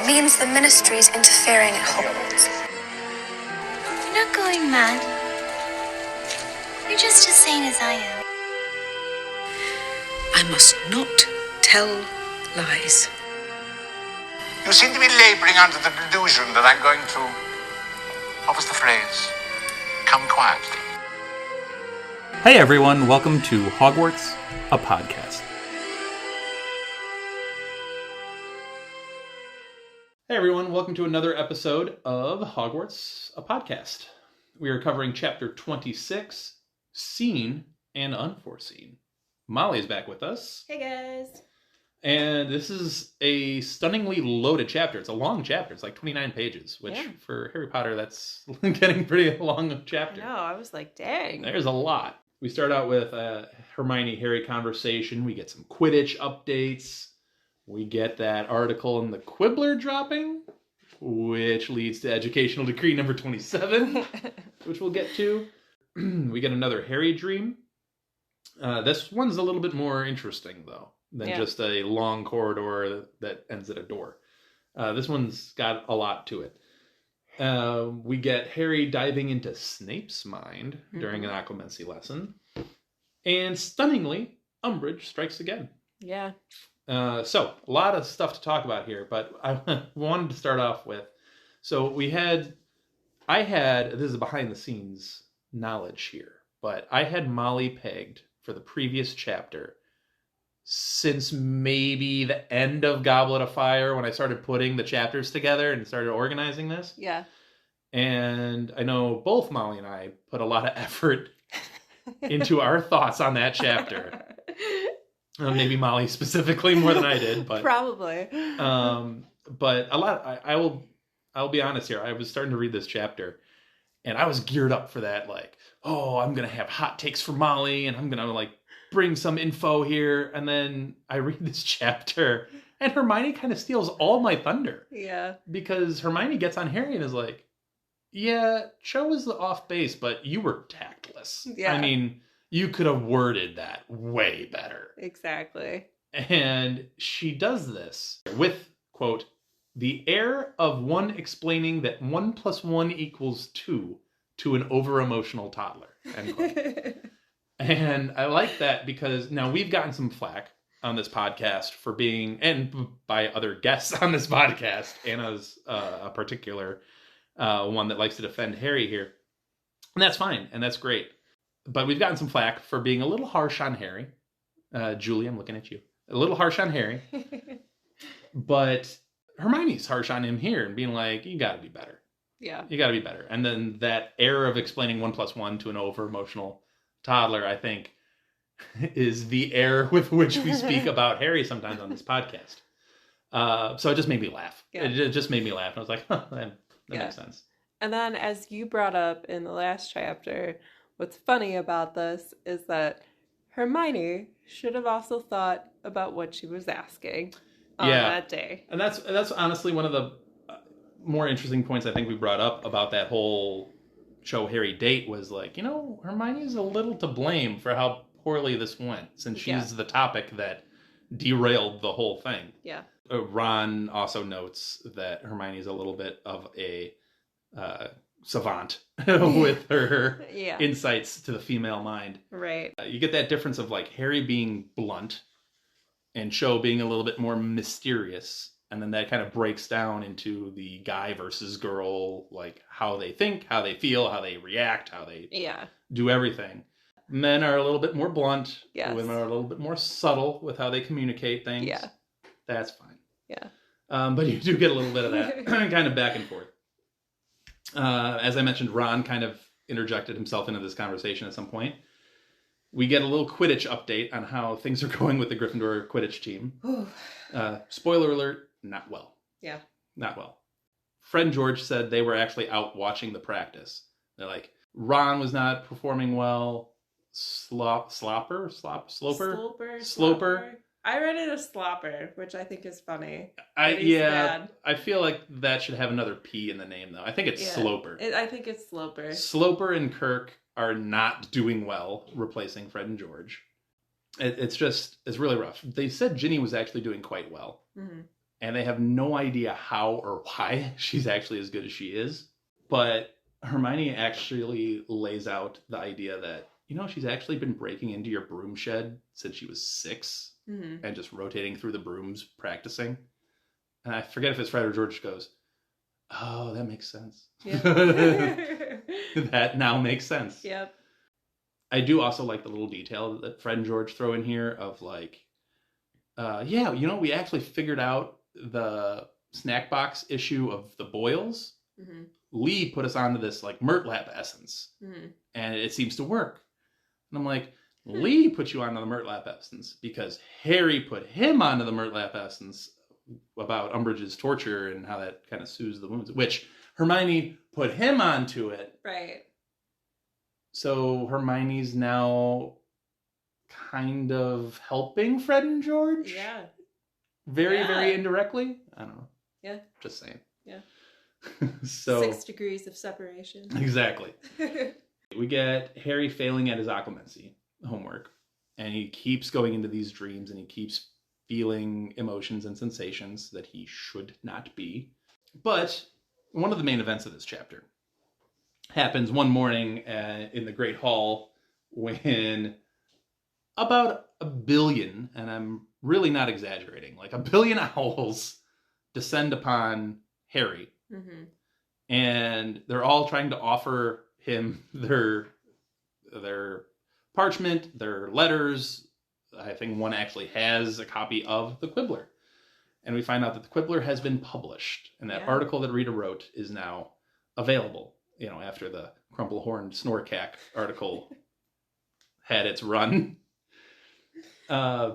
It means the ministry's interfering at Hogwarts. You're not going mad. You're just as sane as I am. I must not tell lies. You seem to be laboring under the delusion that I'm going to, what was the phrase? Come quietly. Hey everyone, welcome to Hogwarts, a podcast. Hey everyone, welcome to another episode of Hogwarts, a podcast. We are covering Chapter 26, Seen and Unforeseen. Mollie is back with us. Hey guys. And this is a stunningly loaded chapter. It's a long chapter. It's like 29 pages, which for Harry Potter, that's getting pretty long chapter. I know, I was like, dang. There's a lot. We start out with a Hermione-Harry conversation. We get some Quidditch updates. We get that article in the Quibbler dropping, which leads to Educational Decree number 27, which we'll get to. We get another Harry dream. This one's a little bit more interesting, though, than just a long corridor that ends at a door. This one's got a lot to it. We get Harry diving into Snape's mind during an Occlumency lesson. And stunningly, Umbridge strikes again. Yeah. So, a lot of stuff to talk about here, but I wanted to start off with, so I had, this is behind the scenes knowledge here, but I had Mollie pegged for the previous chapter since maybe the end of Goblet of Fire when I started putting the chapters together and started organizing this. Yeah. And I know both Mollie and I put a lot of effort into our thoughts on that chapter. Maybe Mollie specifically more than I did, but probably. But a lot. I'll be honest here. I was starting to read this chapter, and I was geared up for that. Like, oh, I'm gonna have hot takes for Mollie, and I'm gonna like bring some info here. And then I read this chapter, and Hermione kind of steals all my thunder. Yeah. Because Hermione gets on Harry and is like, "Yeah, Cho was the off base, but you were tactless. Yeah. I mean." You could have worded that way better. Exactly. And she does this with, quote, the air of one explaining that 1 + 1 = 2 to an over-emotional toddler, end quote. And I like that because now we've gotten some flack on this podcast for being, and by other guests on this podcast, Anna's a particular one that likes to defend Harry here. And that's fine, and that's great. But we've gotten some flack for being a little harsh on Harry. Julie, I'm looking at you. A little harsh on Harry. But Hermione's harsh on him here and being like, you got to be better. Yeah. You got to be better. And then that air of explaining 1 + 1 to an over-emotional toddler, I think, is the air with which we speak about Harry sometimes on this podcast. So it just made me laugh. Yeah. It just made me laugh. And I was like, huh, that makes sense. And then as you brought up in the last chapter, what's funny about this is that Hermione should have also thought about what she was asking on that day. And that's honestly one of the more interesting points I think we brought up about that whole Cho Harry date was like, Hermione's a little to blame for how poorly this went, since she's the topic that derailed the whole thing. Yeah. Ron also notes that Hermione's a little bit of a savant with her insights to the female mind. Right. You get that difference of like Harry being blunt and Cho being a little bit more mysterious. And then that kind of breaks down into the guy versus girl, like how they think, how they feel, how they react, how they do everything. Men are a little bit more blunt. Yes. Women are a little bit more subtle with how they communicate things. Yeah. That's fine. Yeah. But you do get a little bit of that kind of back and forth. As I mentioned, Ron kind of interjected himself into this conversation at some point. We get a little Quidditch update on how things are going with the Gryffindor Quidditch team. Spoiler alert, not well. Yeah. Not well. Fred and George said they were actually out watching the practice. They're like, Ron was not performing well. Sloper? I read it as Slopper, which I think is funny. I feel like that should have another P in the name, though. I think it's Sloper. I think it's Sloper. Sloper and Kirk are not doing well replacing Fred and George. It's really rough. They said Ginny was actually doing quite well. Mm-hmm. And they have no idea how or why she's actually as good as she is. But Hermione actually lays out the idea that, she's actually been breaking into your broom shed since she was 6 and just rotating through the brooms practicing. And I forget if it's Fred or George goes, oh, that makes sense. Yeah. That now makes sense. Yep. I do also like the little detail that Fred and George throw in here of like, we actually figured out the snack box issue of the boils. Mm-hmm. Lee put us onto this like Murtlap essence, and it seems to work. And I'm like, Lee put you onto the Murtlap essence because Harry put him onto the Murtlap essence about Umbridge's torture and how that kind of soothes the wounds, which Hermione put him onto it. Right. So Hermione's now kind of helping Fred and George. Yeah. Very indirectly. I don't know. Yeah. Just saying. Yeah. So 6 degrees of separation. Exactly. We get Harry failing at his Occlumency homework, and he keeps going into these dreams, and he keeps feeling emotions and sensations that he should not be. But one of the main events of this chapter happens one morning in the Great Hall when about 1 billion, and I'm really not exaggerating, like 1 billion owls descend upon Harry. Mm-hmm. And they're all trying to offer him their parchment, their letters. I think one actually has a copy of the Quibbler. And we find out that the Quibbler has been published. And that article that Rita wrote is now available, after the Crumplehorn Snorcack article had its run.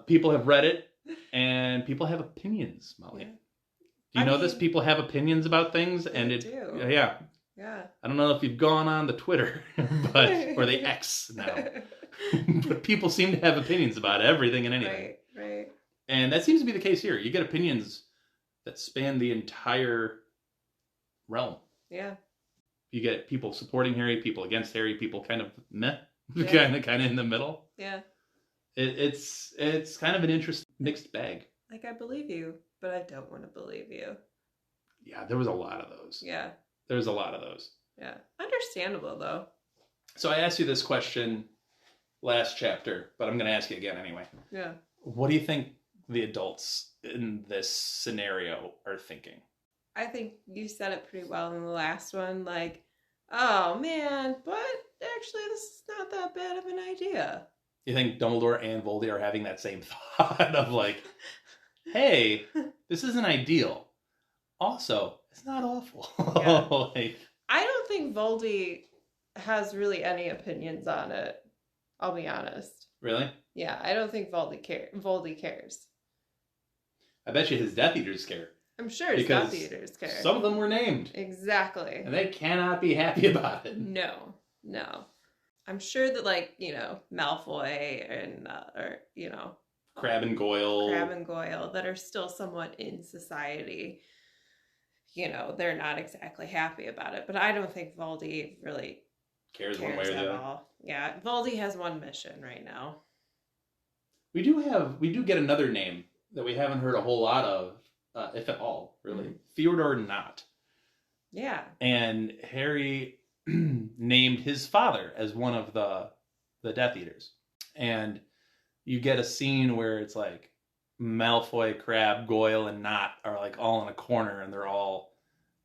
People have read it, and people have opinions, Molly. Yeah. Do you know this? People have opinions about things, and it do. Yeah. I don't know if you've gone on the Twitter, or the X now, but people seem to have opinions about everything and anything. Right. And that seems to be the case here. You get opinions that span the entire realm. Yeah. You get people supporting Harry, people against Harry, people kind of meh, kind of in the middle. Yeah. It's kind of an interesting mixed bag. Like, I believe you, but I don't want to believe you. Yeah, there was a lot of those. Yeah. There's a lot of those. Yeah. Understandable, though. So I asked you this question last chapter, but I'm going to ask you again anyway. Yeah. What do you think the adults in this scenario are thinking? I think you said it pretty well in the last one. Like, oh, man, but actually this is not that bad of an idea. You think Dumbledore and Voldy are having that same thought of like, hey, this isn't ideal. Also, it's not awful. Yeah. Like, I don't think Voldy has really any opinions on it. I'll be honest. Really? Yeah, I don't think Voldy cares. I bet you his Death Eaters care. I'm sure his Death Eaters care. Some of them were named. Exactly. And they cannot be happy about it. No. I'm sure that, like, Malfoy and, Crabbe and Goyle, that are still somewhat in society, they're not exactly happy about it. But I don't think Voldy really cares one way or the other. All. Yeah, Voldy has one mission right now. We do get another name that we haven't heard a whole lot of, if at all, really. Mm-hmm. Theodore Nott. Yeah. And Harry named his father as one of the Death Eaters. And you get a scene where it's like Malfoy, Crabbe, Goyle, and Nott are like all in a corner and they're all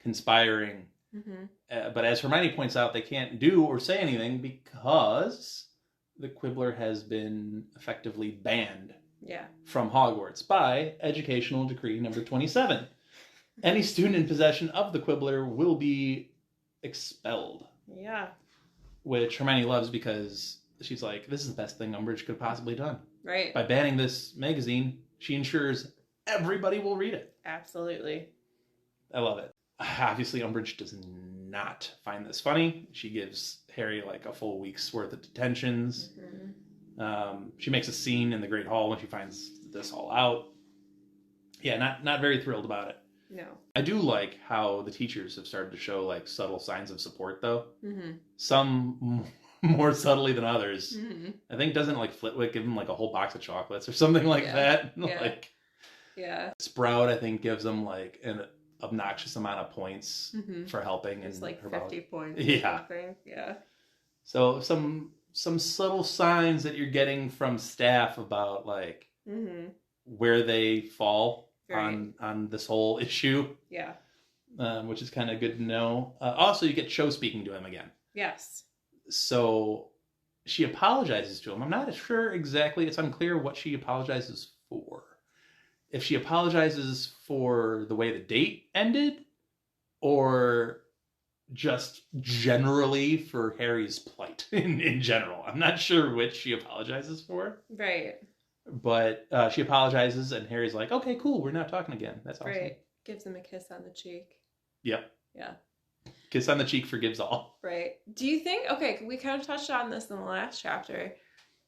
conspiring. Mm-hmm. But as Hermione points out, they can't do or say anything because the Quibbler has been effectively banned from Hogwarts by Educational Decree number 27. Any student in possession of the Quibbler will be expelled. Yeah. Which Hermione loves because she's like, this is the best thing Umbridge could have possibly done. Right. By banning this magazine, she ensures everybody will read it. Absolutely. I love it. Obviously, Umbridge does not find this funny. She gives Harry like a full week's worth of detentions. Mm-hmm. She makes a scene in the Great Hall when she finds this all out. Yeah, not very thrilled about it. No. I do like how the teachers have started to show like subtle signs of support, though. Mm-hmm. Some more subtly than others. Mm-hmm. I think doesn't like Flitwick give him like a whole box of chocolates or something like that. Yeah. Like Yeah. Sprout, I think, gives him like an obnoxious amount of points for helping. It's and like her 50 points. Yeah. Yeah. So some subtle signs that you're getting from staff about like where they fall on this whole issue. Yeah. Which is kind of good to know. Also, you get Cho speaking to him again. Yes. So she apologizes to him. I'm not sure exactly. It's unclear what she apologizes for. If she apologizes for the way the date ended, or just generally for Harry's plight in general. I'm not sure which she apologizes for. Right. But she apologizes, and Harry's like, okay, cool, we're not talking again. That's awesome. Right. Gives him a kiss on the cheek. Yep. Yeah. Kiss on the cheek forgives all. Right. Do you think, okay, we kind of touched on this in the last chapter.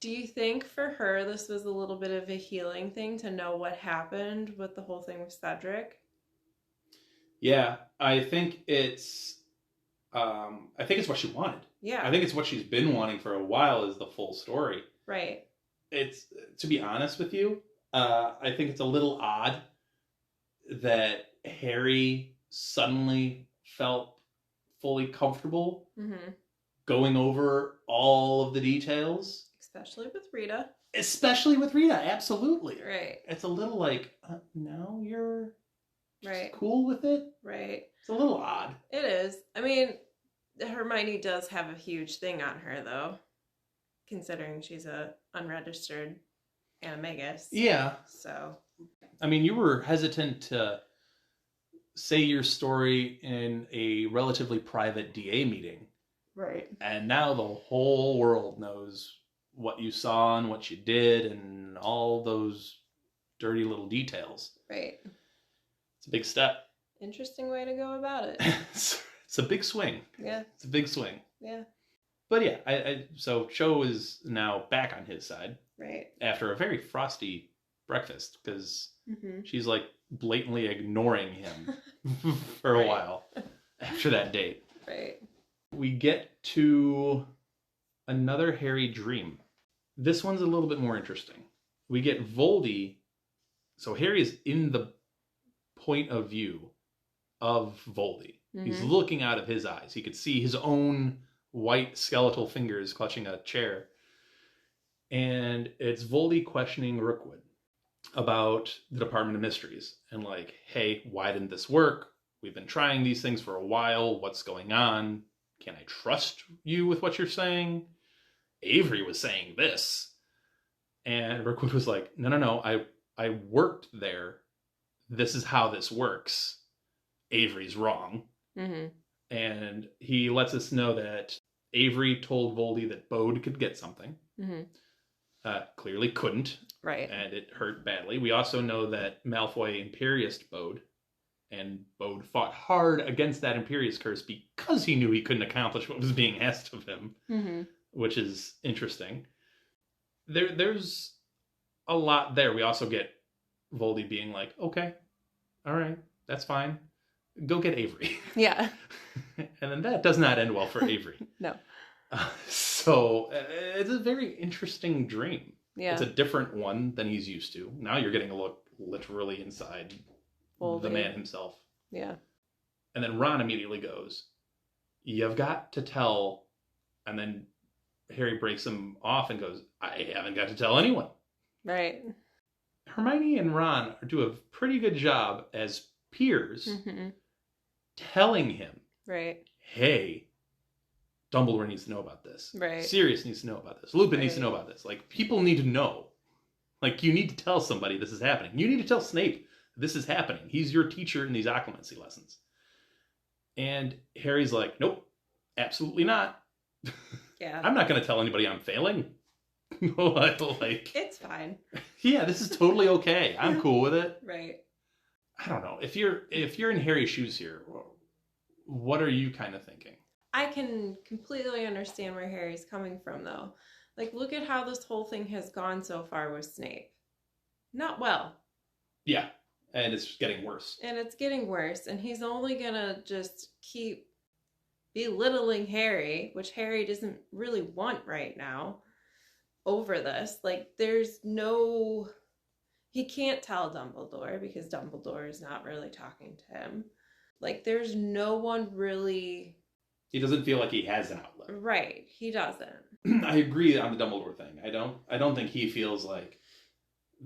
Do you think for her this was a little bit of a healing thing to know what happened with the whole thing with Cedric? Yeah, I think it's what she wanted. Yeah. I think it's what she's been wanting for a while is the full story. Right. It's, to be honest with you, I think it's a little odd that Harry suddenly felt fully comfortable going over all of the details. Especially with Rita. Absolutely. Right. It's a little like, no, you're right. cool with it? Right. It's a little odd. It is. I mean, Hermione does have a huge thing on her, though, considering she's a unregistered animagus. Yeah. So. I mean, you were hesitant to say your story in a relatively private DA meeting. Right. And now the whole world knows what you saw and what you did and all those dirty little details. Right. It's a big step. Interesting way to go about it. It's a big swing. Yeah. It's a big swing. Yeah. But yeah, so Cho is now back on his side. Right. After a very frosty breakfast, because she's like blatantly ignoring him for a while after that date. Right. We get to another Harry dream. This one's a little bit more interesting. We get Voldy. So Harry is in the point of view of Voldy. He's looking out of his eyes. He could see his own white skeletal fingers clutching a chair. And it's Voldy questioning Rookwood about the Department of Mysteries. And like, hey, why didn't this work? We've been trying these things for a while. What's going on? Can I trust you with what you're saying? Avery was saying this. And Rookwood was like, no, I worked there. This is how this works. Avery's wrong. And he lets us know that Avery told Voldy that Bode could get something. Clearly couldn't. Right. And it hurt badly. We also know that Malfoy Imperiused Bode. And Bode fought hard against that Imperius curse because he knew he couldn't accomplish what was being asked of him. Which is interesting. There's a lot there. We also get Voldy being like, okay, all right, that's fine. Go get Avery. Yeah. And then that does not end well for Avery. No. So it's a very interesting dream. Yeah. It's a different one than he's used to. Now you're getting a look literally inside Voldy. The man himself. Yeah. And then Ron immediately goes, you've got to tell. And then Harry breaks him off and goes, I haven't got to tell anyone. Right. Hermione and Ron do a pretty good job as peers telling him, right, hey, Dumbledore needs to know about this. Right. Sirius needs to know about this. Lupin needs to know about this. Like, people need to know. Like, you need to tell somebody this is happening. You need to tell Snape this is happening. He's your teacher in these occlumency lessons. And Harry's like, nope, absolutely not. Yeah. I'm not going to tell anybody I'm failing. Like, it's fine. Yeah, this is totally okay. I'm cool with it. Right. I don't know. If you're in Harry's shoes here, what are you kind of thinking? I can completely understand where Harry's coming from, though. Like, look at how this whole thing has gone so far with Snape. Not well. Yeah, and it's getting worse. And it's getting worse, and he's only gonna just keep belittling Harry, which Harry doesn't really want right now, over this. Like, he can't tell Dumbledore because Dumbledore is not really talking to him. Like, there's no one really... He doesn't feel like he has an outlet. Right, he doesn't. I agree on the Dumbledore thing. I don't think he feels like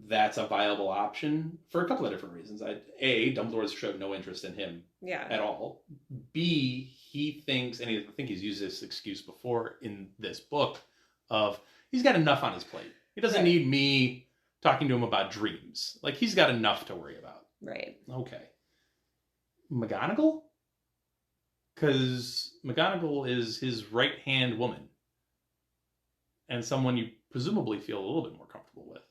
that's a viable option for a couple of different reasons. Dumbledore's showed no interest in him at all. B, he thinks, and I think he's used this excuse before in this book, of he's got enough on his plate. He doesn't need me talking to him about dreams. Like, he's got enough to worry about. Right. Okay. McGonagall? Because McGonagall is his right-hand woman. And someone you presumably feel a little bit more comfortable with.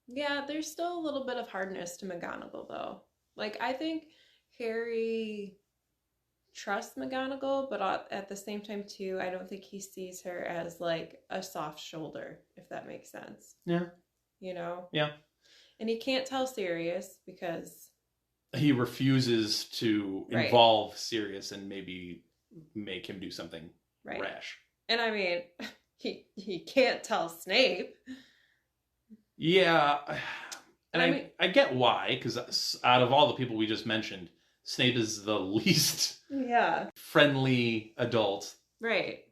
Yeah, there's still a little bit of hardness to McGonagall, though. Like, I think Harry trusts McGonagall, but at the same time, too, I don't think he sees her as, like, a soft shoulder, if that makes sense. Yeah. You know? Yeah. And he can't tell Sirius because... He refuses to involve Sirius and maybe make him do something rash. And I mean, he can't tell Snape. Yeah. And I get why, because out of all the people we just mentioned, Snape is the least friendly adult. Right.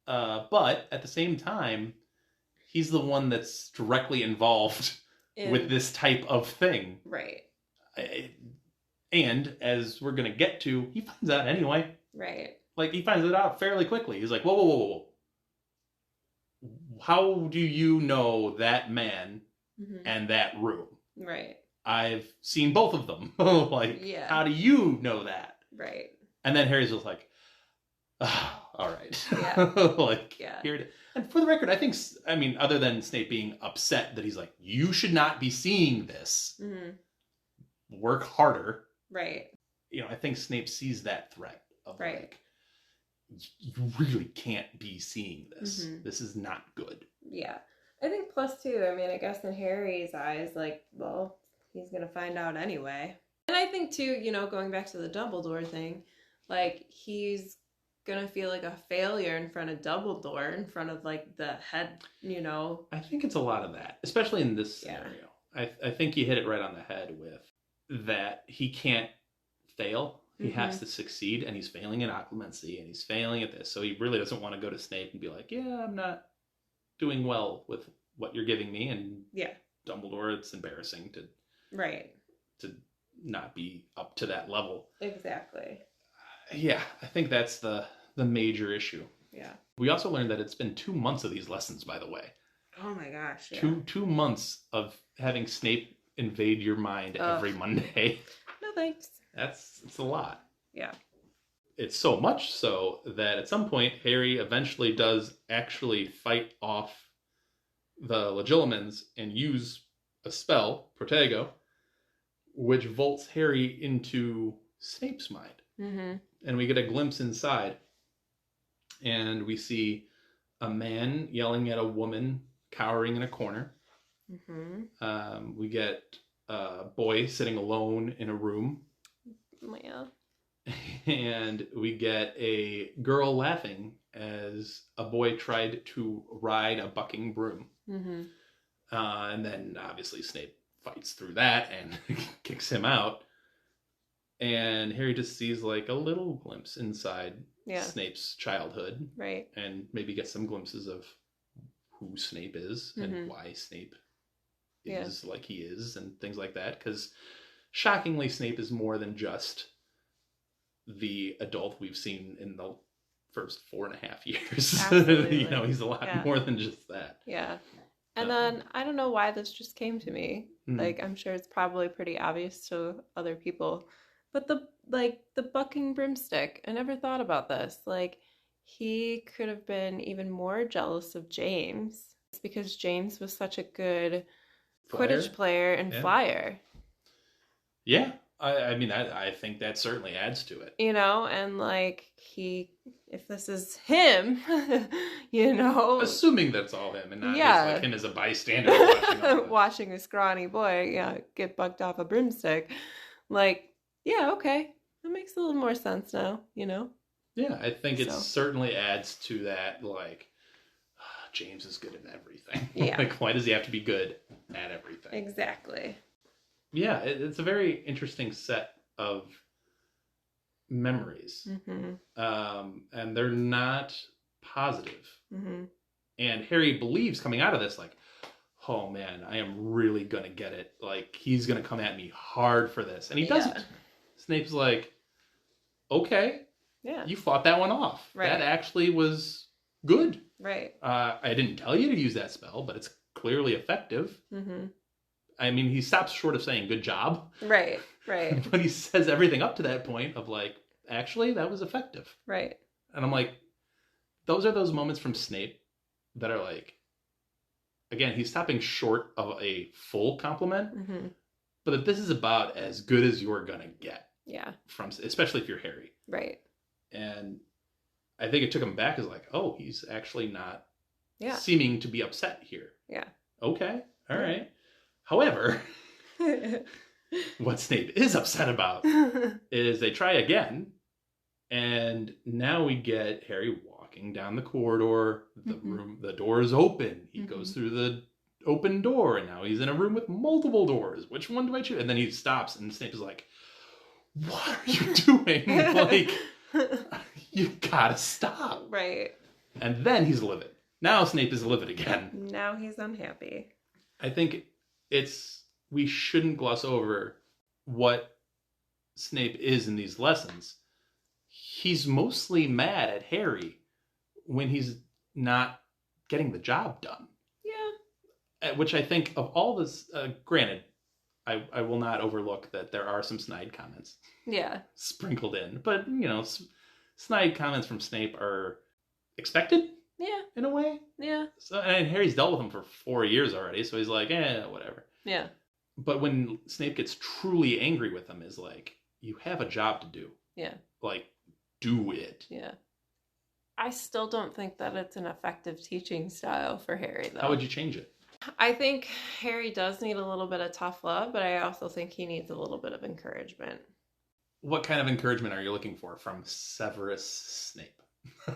But at the same time, he's the one that's directly involved with this type of thing. Right. And as we're going to get to, he finds out anyway. Right. Like, he finds it out fairly quickly. He's like, whoa. How do you know that man and that room? Right. I've seen both of them. Like, how do you know that? Right. And then Harry's just like, oh, all right. Yeah. Here it is. And for the record, I mean, other than Snape being upset that he's like, you should not be seeing this. Mm-hmm. Work harder. Right. You know, I think Snape sees that threat of like, you really can't be seeing this. Mm-hmm. This is not good. Yeah. I think plus too, I mean, I guess in Harry's eyes, like, well, he's going to find out anyway. And I think too, you know, going back to the Dumbledore thing, like, he's going to feel like a failure in front of Dumbledore, in front of like the head, you know. I think it's a lot of that, especially in this scenario. I think you hit it right on the head with that he can't fail. He has to succeed, and he's failing in Occlumency, and he's failing at this. So he really doesn't want to go to Snape and be like, yeah, I'm not doing well with what you're giving me. And Dumbledore, it's embarrassing to not be up to that level. Exactly. I think that's the major issue. Yeah. We also learned that it's been 2 months of these lessons, by the way. Oh my gosh. Yeah. 2 months of having Snape invade your mind every Monday. No thanks. It's a lot. Yeah. It's so much so that at some point Harry eventually does actually fight off the Legilimens and use a spell, Protego, which vaults Harry into Snape's mind. Mm-hmm. And we get a glimpse inside. And we see a man yelling at a woman cowering in a corner. Mm-hmm. We get a boy sitting alone in a room. Yeah. And we get a girl laughing as a boy tried to ride a bucking broom. Mm-hmm. And then obviously Snape fights through that and kicks him out. And Harry just sees like a little glimpse inside Snape's childhood. Right. And maybe gets some glimpses of who Snape is and why Snape is like he is and things like that. Because shockingly, Snape is more than just the adult we've seen in the first 4.5 years. You know, he's a lot more than just that. Yeah. And then I don't know why this just came to me. Like, I'm sure it's probably pretty obvious to other people. But the bucking broomstick, I never thought about this. Like, he could have been even more jealous of James. It's because James was such a good Quidditch player and flyer. Yeah. I mean, I think that certainly adds to it. You know, and like, if this is him, you know. Assuming that's all him and not just like him as a bystander watching a scrawny boy get bucked off a broomstick. Like, yeah, okay. That makes a little more sense now, you know? Yeah, I think it certainly adds to that, like, James is good at everything. Yeah. Like, why does he have to be good at everything? Exactly. Yeah, it's a very interesting set of memories. And they're not positive. And Harry believes coming out of this, like, oh man, I am really gonna get it. Like, he's gonna come at me hard for this. And he doesn't. Snape's like, okay, you fought that one off. Right. That actually was good. Right. I didn't tell you to use that spell, but it's clearly effective. I mean, he stops short of saying good job. Right. But he says everything up to that point of like, actually, that was effective. Right. And I'm like, those are those moments from Snape that are like, again, he's stopping short of a full compliment, but that this is about as good as you're gonna get. Yeah. From, especially if you're Harry. Right. And I think it took him back as like, oh, he's actually not seeming to be upset here. Yeah. Okay. All right. However, what Snape is upset about is they try again, and now we get Harry walking down the corridor. The door is open. He goes through the open door, and now he's in a room with multiple doors. Which one do I choose? And then he stops, and Snape is like, what are you doing? Like, you gotta stop. Right. And then he's livid. Now Snape is livid again. Now he's unhappy. I think we shouldn't gloss over what Snape is in these lessons. He's mostly mad at Harry when he's not getting the job done. Yeah. Which I think of all this, granted, I will not overlook that there are some snide comments. Yeah. Sprinkled in. But, you know, snide comments from Snape are expected. Yeah. In a way. Yeah. So, and Harry's dealt with him for 4 years already, so he's like, whatever. Yeah. But when Snape gets truly angry with him, is like, you have a job to do. Yeah. Like, do it. Yeah. I still don't think that it's an effective teaching style for Harry, though. How would you change it? I think Harry does need a little bit of tough love, but I also think he needs a little bit of encouragement. What kind of encouragement are you looking for from Severus Snape?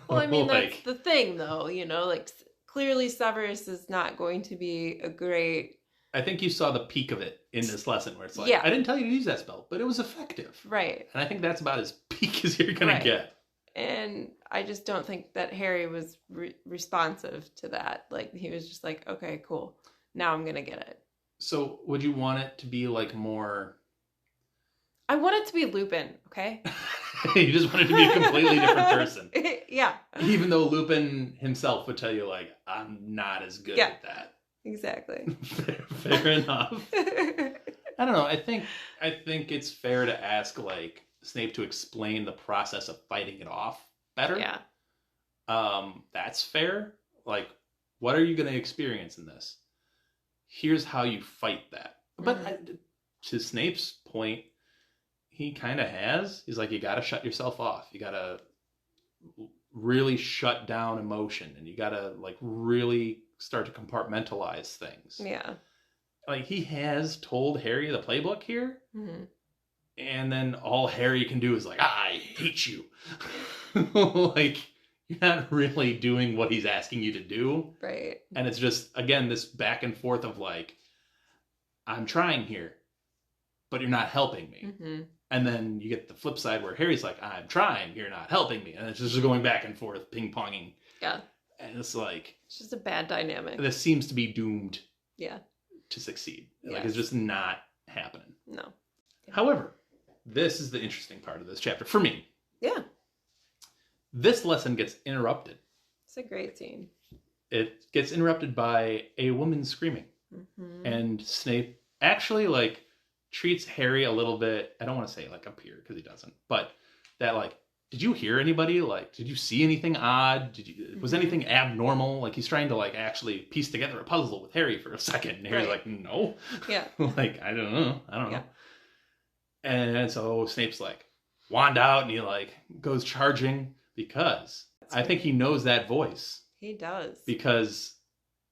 Well, I mean, that's the thing, though. You know, like, clearly Severus is not going to be a great... I think you saw the peak of it in this lesson, where it's like, I didn't tell you to use that spell, but it was effective. Right. And I think that's about as peak as you're going to get. And I just don't think that Harry was responsive to that. Like, he was just like, okay, cool. Now I'm going to get it. So would you want it to be like more... I want it to be Lupin, okay? You just want it to be a completely different person. Yeah. Even though Lupin himself would tell you, like, I'm not as good at that. Exactly. Fair enough. I don't know. I think it's fair to ask, like, Snape to explain the process of fighting it off better. Yeah. That's fair. Like, what are you going to experience in this? Here's how you fight that. But to Snape's point, he kind of has. He's like, you got to shut yourself off. You got to really shut down emotion, and you got to, like, really start to compartmentalize things. Yeah. Like, he has told Harry the playbook here. And then all Harry can do is like, I hate you. Like, you're not really doing what he's asking you to do. Right. And it's just, again, this back and forth of like, I'm trying here, but you're not helping me. And then you get the flip side where Harry's like, I'm trying, you're not helping me. And it's just going back and forth, ping-ponging. Yeah. And it's like... It's just a bad dynamic. This seems to be doomed to succeed. Like, it's just not happening. No. Yeah. However, this is the interesting part of this chapter for me. Yeah. This lesson gets interrupted. It's a great scene. It gets interrupted by a woman screaming. And Snape actually, like, treats Harry a little bit, I don't want to say, like, up here, because he doesn't, but that, like, did you hear anybody? Like, did you see anything odd? Was anything abnormal? Like, he's trying to, like, actually piece together a puzzle with Harry for a second. And Harry's like, no. Yeah. Like, I don't know. And so Snape's like, wand out, and he, like, goes charging because I think he knows that voice. He does. Because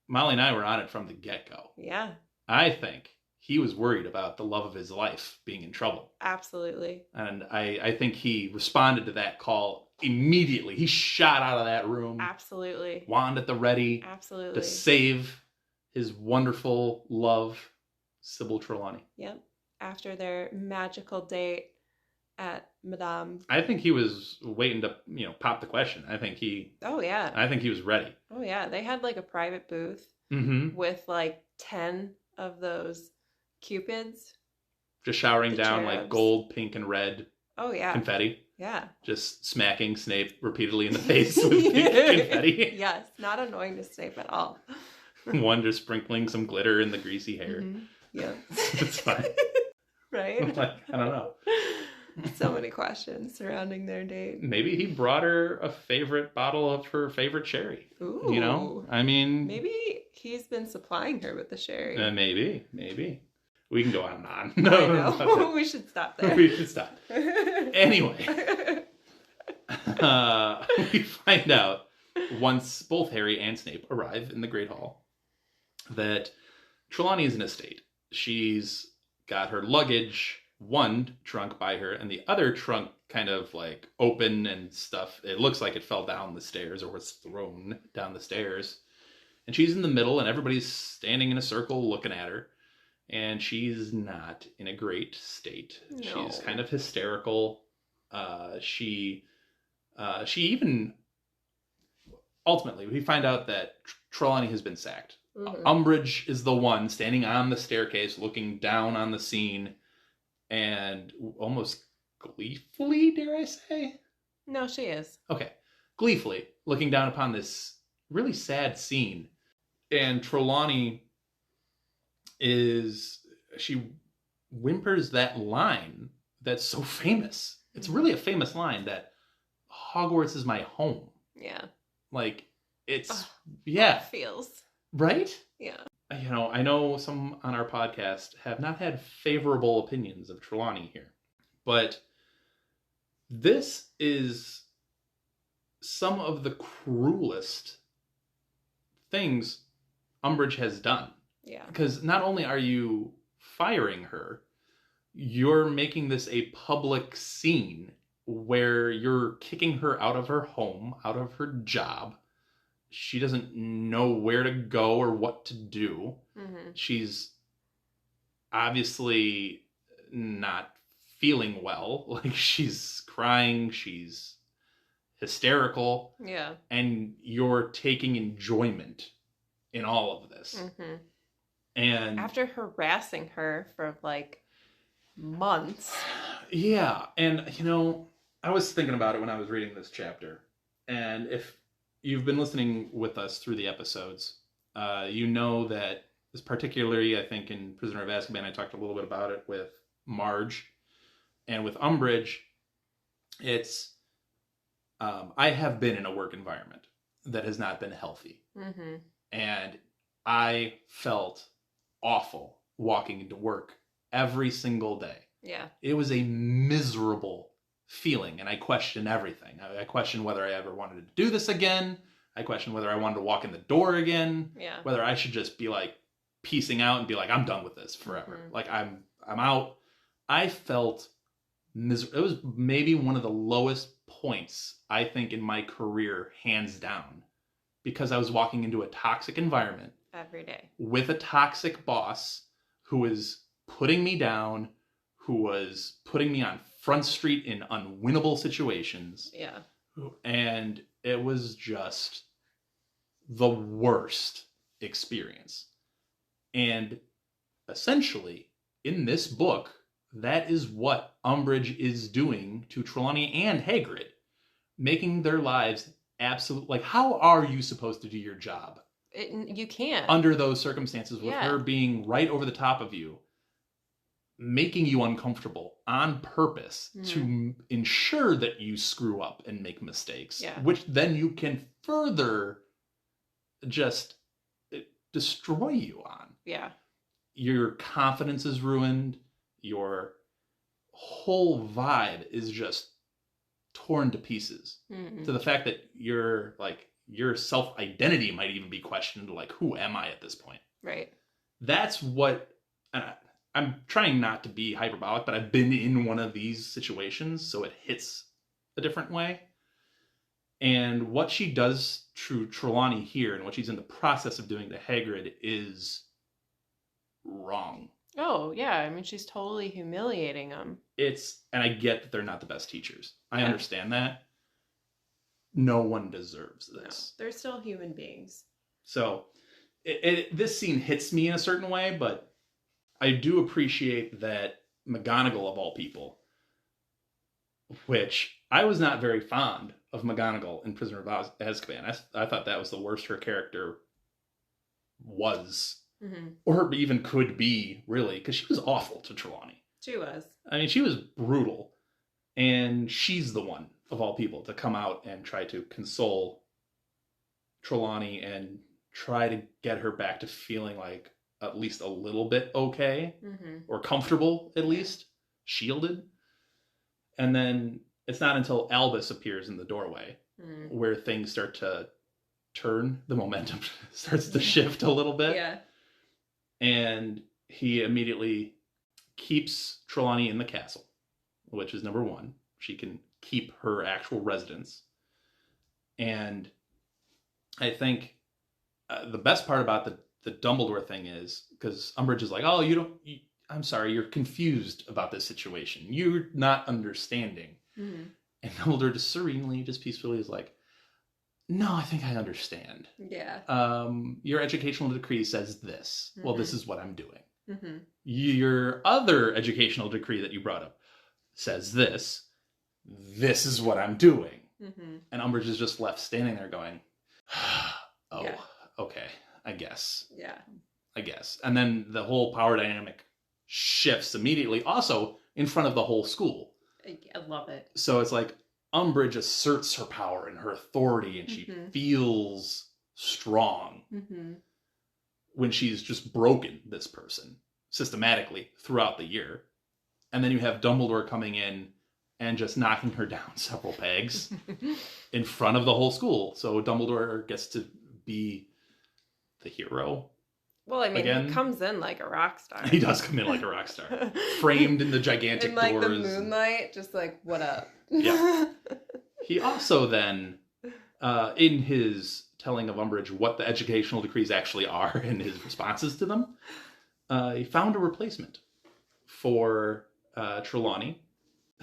Mollie and I were on it from the get-go. Yeah. I think he was worried about the love of his life being in trouble. Absolutely. And I think he responded to that call immediately. He shot out of that room. Absolutely. Wand at the ready. Absolutely. To save his wonderful love, Sybil Trelawney. Yep. After their magical date at Madame. I think he was waiting to, pop the question. Oh, yeah. I think he was ready. Oh, yeah. They had like a private booth with like 10 of those Cupids. Just showering The down cherubs. like gold, pink, and red confetti. Yeah. Just smacking Snape repeatedly in the face with pink confetti. Yes. Not annoying to Snape at all. One just sprinkling some glitter in the greasy hair. Mm-hmm. Yeah. It's fine. Right? Like, I don't know. So many questions surrounding their date. Maybe he brought her a favorite bottle of her favorite sherry. Ooh. I mean... Maybe he's been supplying her with the sherry. Maybe. We can go on and on. No, we should stop there. We should stop. Anyway. We find out, once both Harry and Snape arrive in the Great Hall, that Trelawney is in a state. She's got her luggage, one trunk by her, and the other trunk kind of like open and stuff. It looks like it fell down the stairs or was thrown down the stairs. And she's in the middle, and everybody's standing in a circle looking at her. And she's not in a great state. No. She's kind of hysterical. She even... Ultimately, we find out that Trelawney has been sacked. Mm-hmm. Umbridge is the one standing on the staircase looking down on the scene and almost gleefully, dare I say? No, she is. Okay. Gleefully looking down upon this really sad scene. And Trelawney she whimpers that line that's so famous. It's really a famous line that Hogwarts is my home. Yeah. Like, it's, yeah. It feels. Right? Yeah. I know some on our podcast have not had favorable opinions of Trelawney here, but this is some of the cruelest things Umbridge has done. Yeah. Because not only are you firing her, you're making this a public scene where you're kicking her out of her home, out of her job. She doesn't know where to go or what to do. Mm-hmm. She's obviously not feeling well. Like, she's crying, she's hysterical. Yeah. And you're taking enjoyment in all of this. Mm-hmm. And after harassing her for like months. Yeah. And, I was thinking about it when I was reading this chapter. And if you've been listening with us through the episodes, you know that this particularly, I think, in Prisoner of Azkaban, I talked a little bit about it with Marge. And with Umbridge, it's, I have been in a work environment that has not been healthy. Mm-hmm. And I felt awful walking into work every single day. Yeah. It was a miserable feeling, and I questioned everything. I questioned whether I ever wanted to do this again. I questioned whether I wanted to walk in the door again. Yeah. Whether I should just be like piecing out and be like, I'm done with this forever. Mm-hmm. Like, I'm out. I felt miserable. It was maybe one of the lowest points, I think, in my career, hands down, because I was walking into a toxic environment every day with a toxic boss who was putting me down, who was putting me on Front Street in unwinnable situations. Yeah. And it was just the worst experience. And essentially, in this book, that is what Umbridge is doing to Trelawney and Hagrid, making their lives absolute. Like, how are you supposed to do your job? You can't. Under those circumstances, with her being right over the top of you, making you uncomfortable on purpose to ensure that you screw up and make mistakes, which then you can further just destroy you on. Yeah. Your confidence is ruined. Your whole vibe is just torn to pieces. To the fact that your self-identity might even be questioned. Like, who am I at this point? Right. That's what... I'm trying not to be hyperbolic, but I've been in one of these situations, so it hits a different way. And what she does to Trelawney here and what she's in the process of doing to Hagrid is wrong. Oh, yeah. I mean, she's totally humiliating him. And I get that they're not the best teachers. I understand that. No one deserves this. No, they're still human beings. So this scene hits me in a certain way, but I do appreciate that McGonagall, of all people, which I was not very fond of McGonagall in Prisoner of Azkaban. I thought that was the worst her character was. Mm-hmm. Or even could be, really, because she was awful to Trelawney. She was. I mean, she was brutal. And she's the one, of all people, to come out and try to console Trelawney and try to get her back to feeling like at least a little bit okay. Mm-hmm. Or comfortable, at least. Shielded. And then it's not until Albus appears in the doorway where things start to turn. The momentum starts to shift a little bit. Yeah. And he immediately keeps Trelawney in the castle, which is number one. She can keep her actual residence. And I think the best part about the Dumbledore thing is, because Umbridge is like, oh, I'm sorry, you're confused about this situation. You're not understanding. Mm-hmm. And Dumbledore just serenely, just peacefully is like, no, I think I understand. Yeah. Your educational decree says this. Mm-hmm. Well, this is what I'm doing. Mm-hmm. Your other educational decree that you brought up says this. This is what I'm doing. Mm-hmm. And Umbridge is just left standing there going, okay, I guess. Yeah. I guess. And then the whole power dynamic shifts immediately, also in front of the whole school. I love it. So it's like, Umbridge asserts her power and her authority, and she feels strong when she's just broken this person systematically throughout the year. And then you have Dumbledore coming in and just knocking her down several pegs in front of the whole school. So Dumbledore gets to be the hero. Well, I mean, he comes in like a rock star. He does come in like a rock star. Framed in the gigantic in, like, doors. the moonlight, just like, what up? Yeah. He also then, in his telling of Umbridge what the educational decrees actually are and his responses to them, he found a replacement for Trelawney,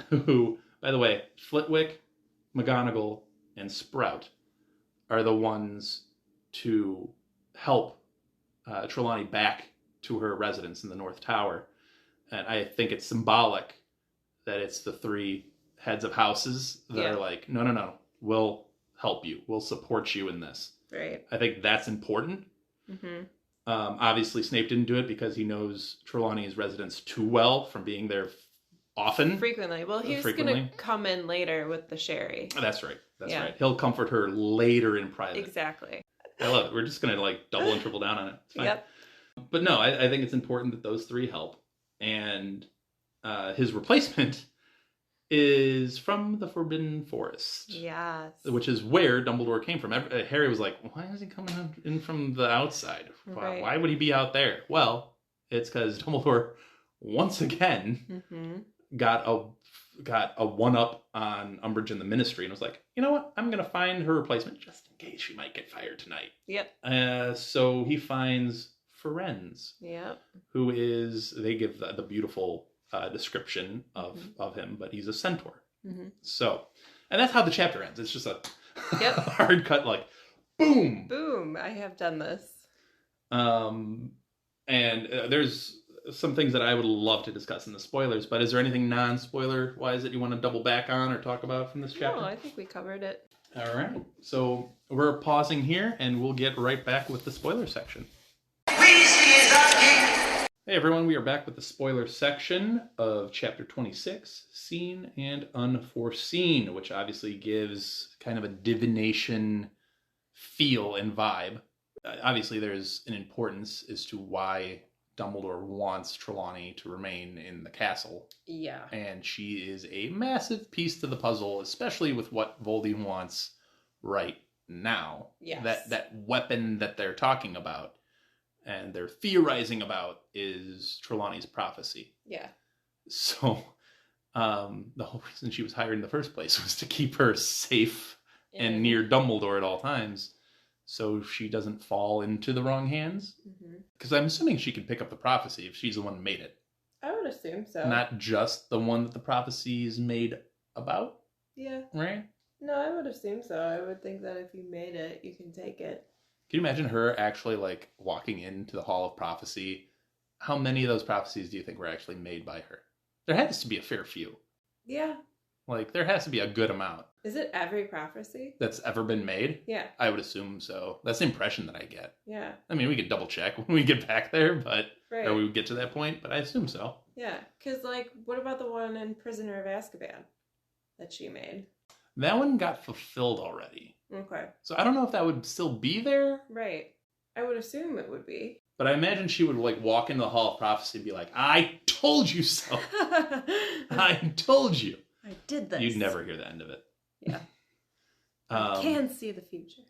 who, by the way, Flitwick, McGonagall, and Sprout are the ones to help Trelawney back to her residence in the North Tower. And I think it's symbolic that it's the three heads of houses that are like, no, we'll help you. We'll support you in this. Right. I think that's important. Mm-hmm. Obviously, Snape didn't do it because he knows Trelawney's residence too well from being there often. Frequently. Well, he's going to come in later with the sherry. That's right. That's right. He'll comfort her later in private. Exactly. I love it. We're just going to like double and triple down on it. It's fine. Yep. But no, I think it's important that those three help. And his replacement is from the Forbidden Forest. Yes. Which is where Dumbledore came from. Harry was like, why is he coming in from the outside? Right. Why would he be out there? Well, it's because Dumbledore, once again, got a one-up on Umbridge and the Ministry and was like, you know what? I'm going to find her replacement just in case she might get fired tonight. Yep. So he finds Ferenz. Yep. Who is, they give the beautiful description of him, but he's a centaur. Mm-hmm. So, and that's how the chapter ends. It's just a hard cut, like, boom! Boom, I have done this. And there's some things that I would love to discuss in the spoilers, but is there anything non-spoiler wise that you want to double back on or talk about from this chapter? No, I think we covered it. All right. So we're pausing here and we'll get right back with the spoiler section. Hey everyone, we are back with the spoiler section of chapter 26, Seen and Unforeseen, which obviously gives kind of a divination feel and vibe. Obviously there's an importance as to why Dumbledore wants Trelawney to remain in the castle. Yeah. And she is a massive piece to the puzzle, especially with what Voldy wants right now. Yes. That weapon that they're talking about and they're theorizing about is Trelawney's prophecy. Yeah. So the whole reason she was hired in the first place was to keep her safe and near Dumbledore at all times, so she doesn't fall into the wrong hands. Because I'm assuming she could pick up the prophecy if she's the one who made it. I would assume so. Not just the one that the prophecy is made about. Yeah. Right? No, I would assume so. I would think that if you made it, you can take it. Can you imagine her actually, like, walking into the Hall of Prophecy? How many of those prophecies do you think were actually made by her? There has to be a fair few. Yeah. Like, there has to be a good amount. Is it every prophecy? That's ever been made? Yeah. I would assume so. That's the impression that I get. Yeah. I mean, we could double check when we get back there, but... Right. Or we would get to that point, but I assume so. Yeah. Because, like, what about the one in Prisoner of Azkaban that she made? That one got fulfilled already. Okay. So I don't know if that would still be there. Right. I would assume it would be. But I imagine she would, like, walk into the Hall of Prophecy and be like, I told you so. I told you. I did this. You'd never hear the end of it. Yeah. I can see the future.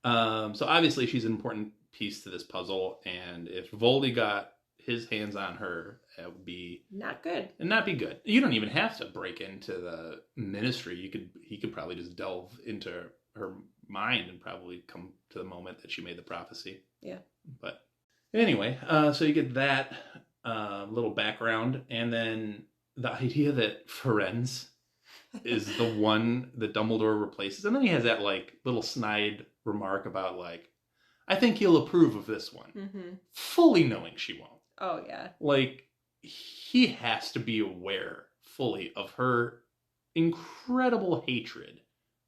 So obviously she's an important piece to this puzzle, and if Voldy got his hands on her, it would be not good. And not be good. You don't even have to break into the ministry. He could probably just delve into her mind and probably come to the moment that she made the prophecy. Yeah. But anyway, so you get that little background, and then the idea that Ferenz is the one that Dumbledore replaces, and then he has that, like, little snide remark about, like, I think he'll approve of this one, fully knowing she won't. Oh yeah. Like, he has to be aware fully of her incredible hatred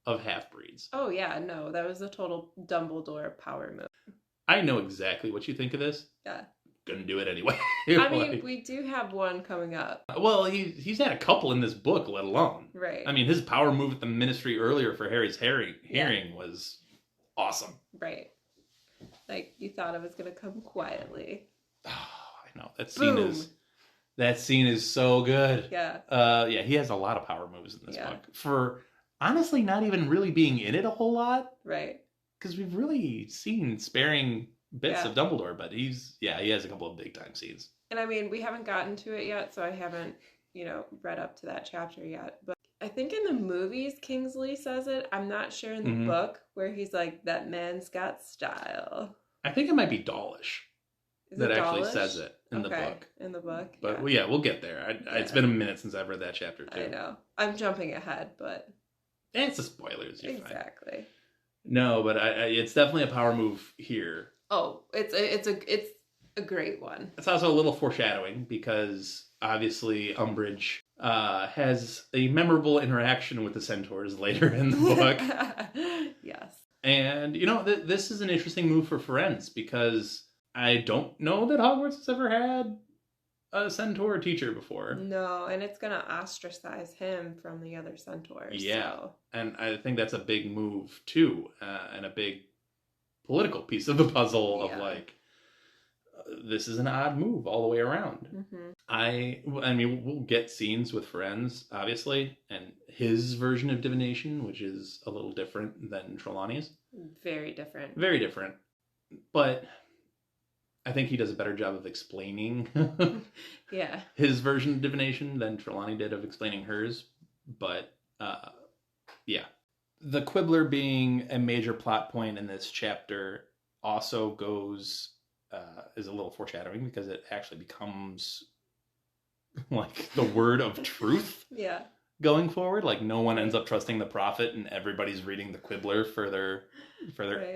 of half-breeds. Oh yeah, no, that was a total Dumbledore power move. I know exactly what you think of this. Yeah. Gonna do it anyway. I mean, we do have one coming up. Well, he's had a couple in this book, let alone. Right. I mean, his power move at the Ministry earlier for Harry's hearing was awesome. Right. Like, you thought it was gonna come quietly. Oh, I know. That scene is so good. Yeah. Yeah, he has a lot of power moves in this book. For honestly not even really being in it a whole lot. Right. Because we've really seen sparing bits of Dumbledore, but he has a couple of big time scenes. And I mean, we haven't gotten to it yet, so I haven't, read up to that chapter yet. But I think in the movies, Kingsley says it. I'm not sure in the book where he's like, that man's got style. I think it might be Dawlish that actually Dawlish? says it in the book. In the book. But we'll get there. It's been a minute since I've read that chapter too. I know. I'm jumping ahead, but it's the spoilers. You're exactly. Fine. No, but it's definitely a power move here. Oh, it's a great one. It's also a little foreshadowing because obviously Umbridge has a memorable interaction with the Centaurs later in the book. Yes. And, this is an interesting move for Ferenz because I don't know that Hogwarts has ever had a Centaur teacher before. No, and it's going to ostracize him from the other Centaurs. Yeah, so. And I think that's a big move, too, and a big political piece of the puzzle of, like, this is an odd move all the way around. I mean, we'll get scenes with Ferenz, obviously, and his version of divination, which is a little different than Trelawney's. Very different. Very different. But I think he does a better job of explaining his version of divination than Trelawney did of explaining hers. But, the Quibbler being a major plot point in this chapter also is a little foreshadowing because it actually becomes like the word of truth. Yeah. Going forward, like no one ends up trusting the prophet, and everybody's reading the Quibbler for their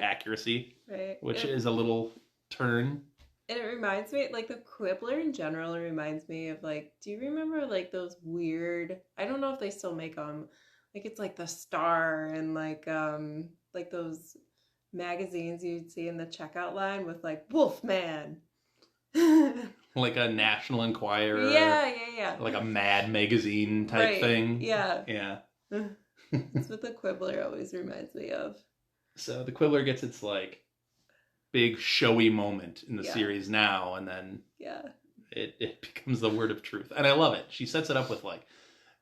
accuracy, which is a little turn. And it reminds me, like, the Quibbler in general reminds me of, like, do you remember, like, those weird, I don't know if they still make them, like, it's like the Star and, like those magazines you'd see in the checkout line with, like, Wolfman. Like a National Enquirer. Yeah. Like a Mad magazine type thing. Yeah. That's what the Quibbler always reminds me of. So the Quibbler gets its, like, big showy moment in the series now, and then it becomes the word of truth. And I love it. She sets it up with, like,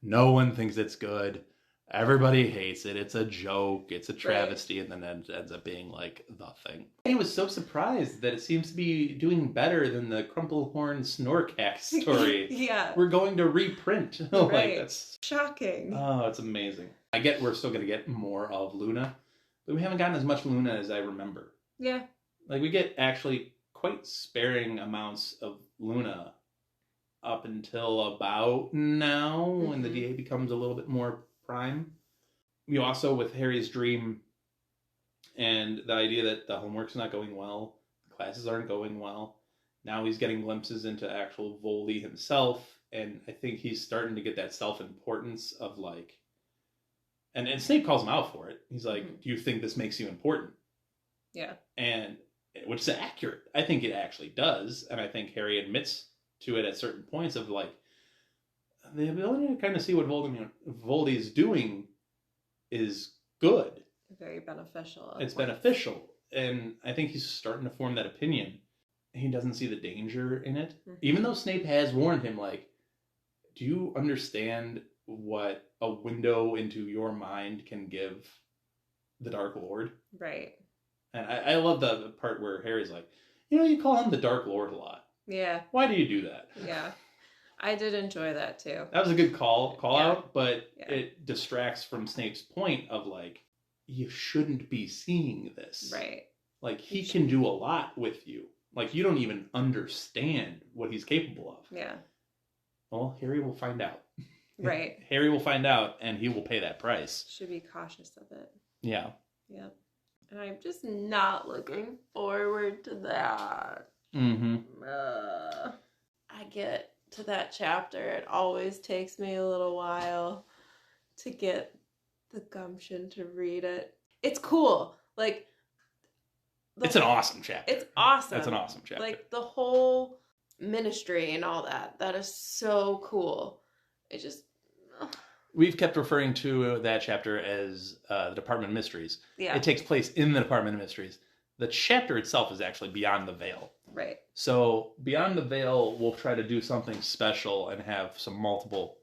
no one thinks it's good. Everybody hates it. It's a joke. It's a travesty. And then it ends up being, like, the thing. He was so surprised that it seems to be doing better than the Crumplehorn Snorkack story. Yeah. We're going to reprint. Like, that's shocking. Oh, it's amazing. I get we're still going to get more of Luna, but we haven't gotten as much Luna as I remember. Yeah. Like, we get actually quite sparing amounts of Luna up until about now, when the DA becomes a little bit more prime. We also, with Harry's dream and the idea that the homework's not going well, the classes aren't going well, now he's getting glimpses into actual Voldy himself, and I think he's starting to get that self-importance of, like... And Snape calls him out for it. He's like, do you think this makes you important? Yeah. And, which is accurate. I think it actually does, and I think Harry admits to it at certain points of, like, the ability to kind of see what Voldy is doing is good. Very beneficial. It's beneficial. And I think he's starting to form that opinion. He doesn't see the danger in it. Even though Snape has warned him, like, do you understand what a window into your mind can give the Dark Lord? Right. And I love the part where Harry's like, you call him the Dark Lord a lot. Yeah. Why do you do that? Yeah. I did enjoy that too. That was a good call out, but it distracts from Snape's point of, like, you shouldn't be seeing this. Right. Like, he can do a lot with you. Like, you don't even understand what he's capable of. Yeah. Well, Harry will find out. Right. Harry will find out, and he will pay that price. Should be cautious of it. Yeah. Yep. And I'm just not looking forward to that. I get to that chapter. It always takes me a little while to get the gumption to read it. It's cool. Like, it's an awesome chapter. It's awesome. It's an awesome chapter. Like, the whole ministry and all that. That is so cool. It just... We've kept referring to that chapter as the Department of Mysteries. Yeah. It takes place in the Department of Mysteries. The chapter itself is actually Beyond the Veil. Right. So Beyond the Veil, we'll try to do something special and have some multiple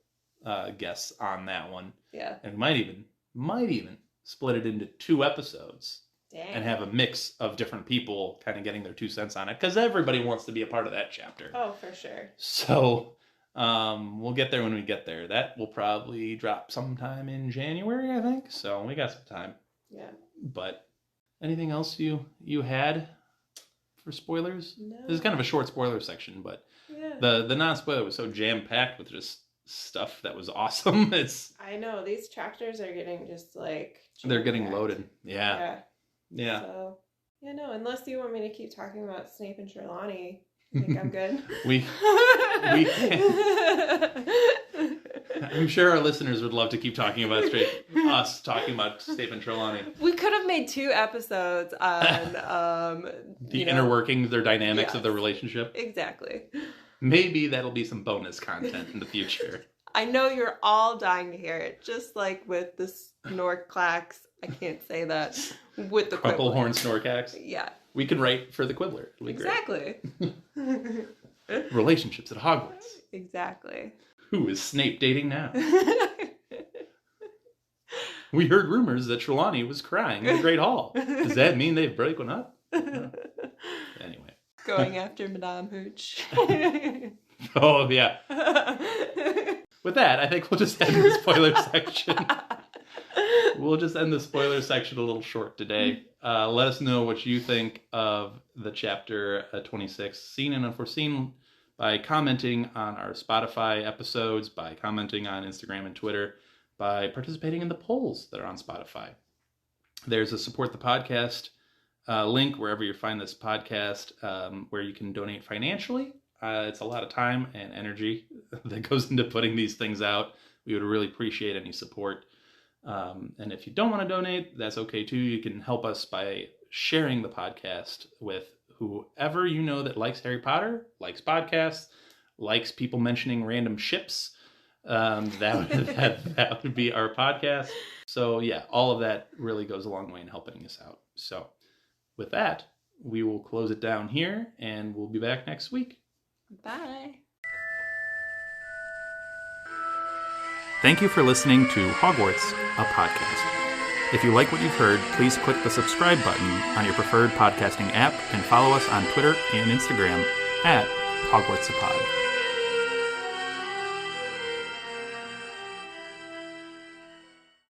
guests on that one. Yeah. And might even split it into 2 episodes. Dang. And have a mix of different people kind of getting their 2 cents on it. Because everybody wants to be a part of that chapter. Oh, for sure. So we'll get there when we get there. That will probably drop sometime in January, I think. So we got some time. Yeah. But anything else you had for spoilers? No. This is kind of a short spoiler section, but the non-spoiler was so jam-packed with just stuff that was awesome. I know, these chapters are getting just like... They're getting loaded. Yeah. So, no, unless you want me to keep talking about Snape and Trelawney, I think I'm good. I'm sure our listeners would love to keep talking about us talking about Snape and Trelawney. We could have made 2 episodes on the inner workings, their dynamics of their relationship. Exactly. Maybe that'll be some bonus content in the future. I know you're all dying to hear it, just like with the Snorklax. I can't say that. With the Crumplehorn Snorkax. Yeah. We can write for the Quibbler. Exactly. Relationships at Hogwarts. Exactly. Who is Snape dating now? We heard rumors that Trelawney was crying in the Great Hall. Does that mean they've broken up? No. Anyway. Going after Madame Hooch. Oh, yeah. With that, I think we'll just end the spoiler section. We'll just end the spoiler section a little short today. Let us know what you think of the chapter 26, Seen and Unforeseen, by commenting on our Spotify episodes, by commenting on Instagram and Twitter, by participating in the polls that are on Spotify. There's a support the podcast link wherever you find this podcast, where you can donate financially. It's a lot of time and energy that goes into putting these things out. We would really appreciate any support. And if you don't want to donate, that's okay too. You can help us by sharing the podcast with whoever you know that likes Harry Potter, likes podcasts, likes people mentioning random ships. That would be our podcast. So yeah, all of that really goes a long way in helping us out. So with that, we will close it down here, and we'll be back next week. Bye. Thank you for listening to Hogwarts, a podcast. If you like what you've heard, please click the subscribe button on your preferred podcasting app and follow us on Twitter and Instagram at Hogwarts a Pod.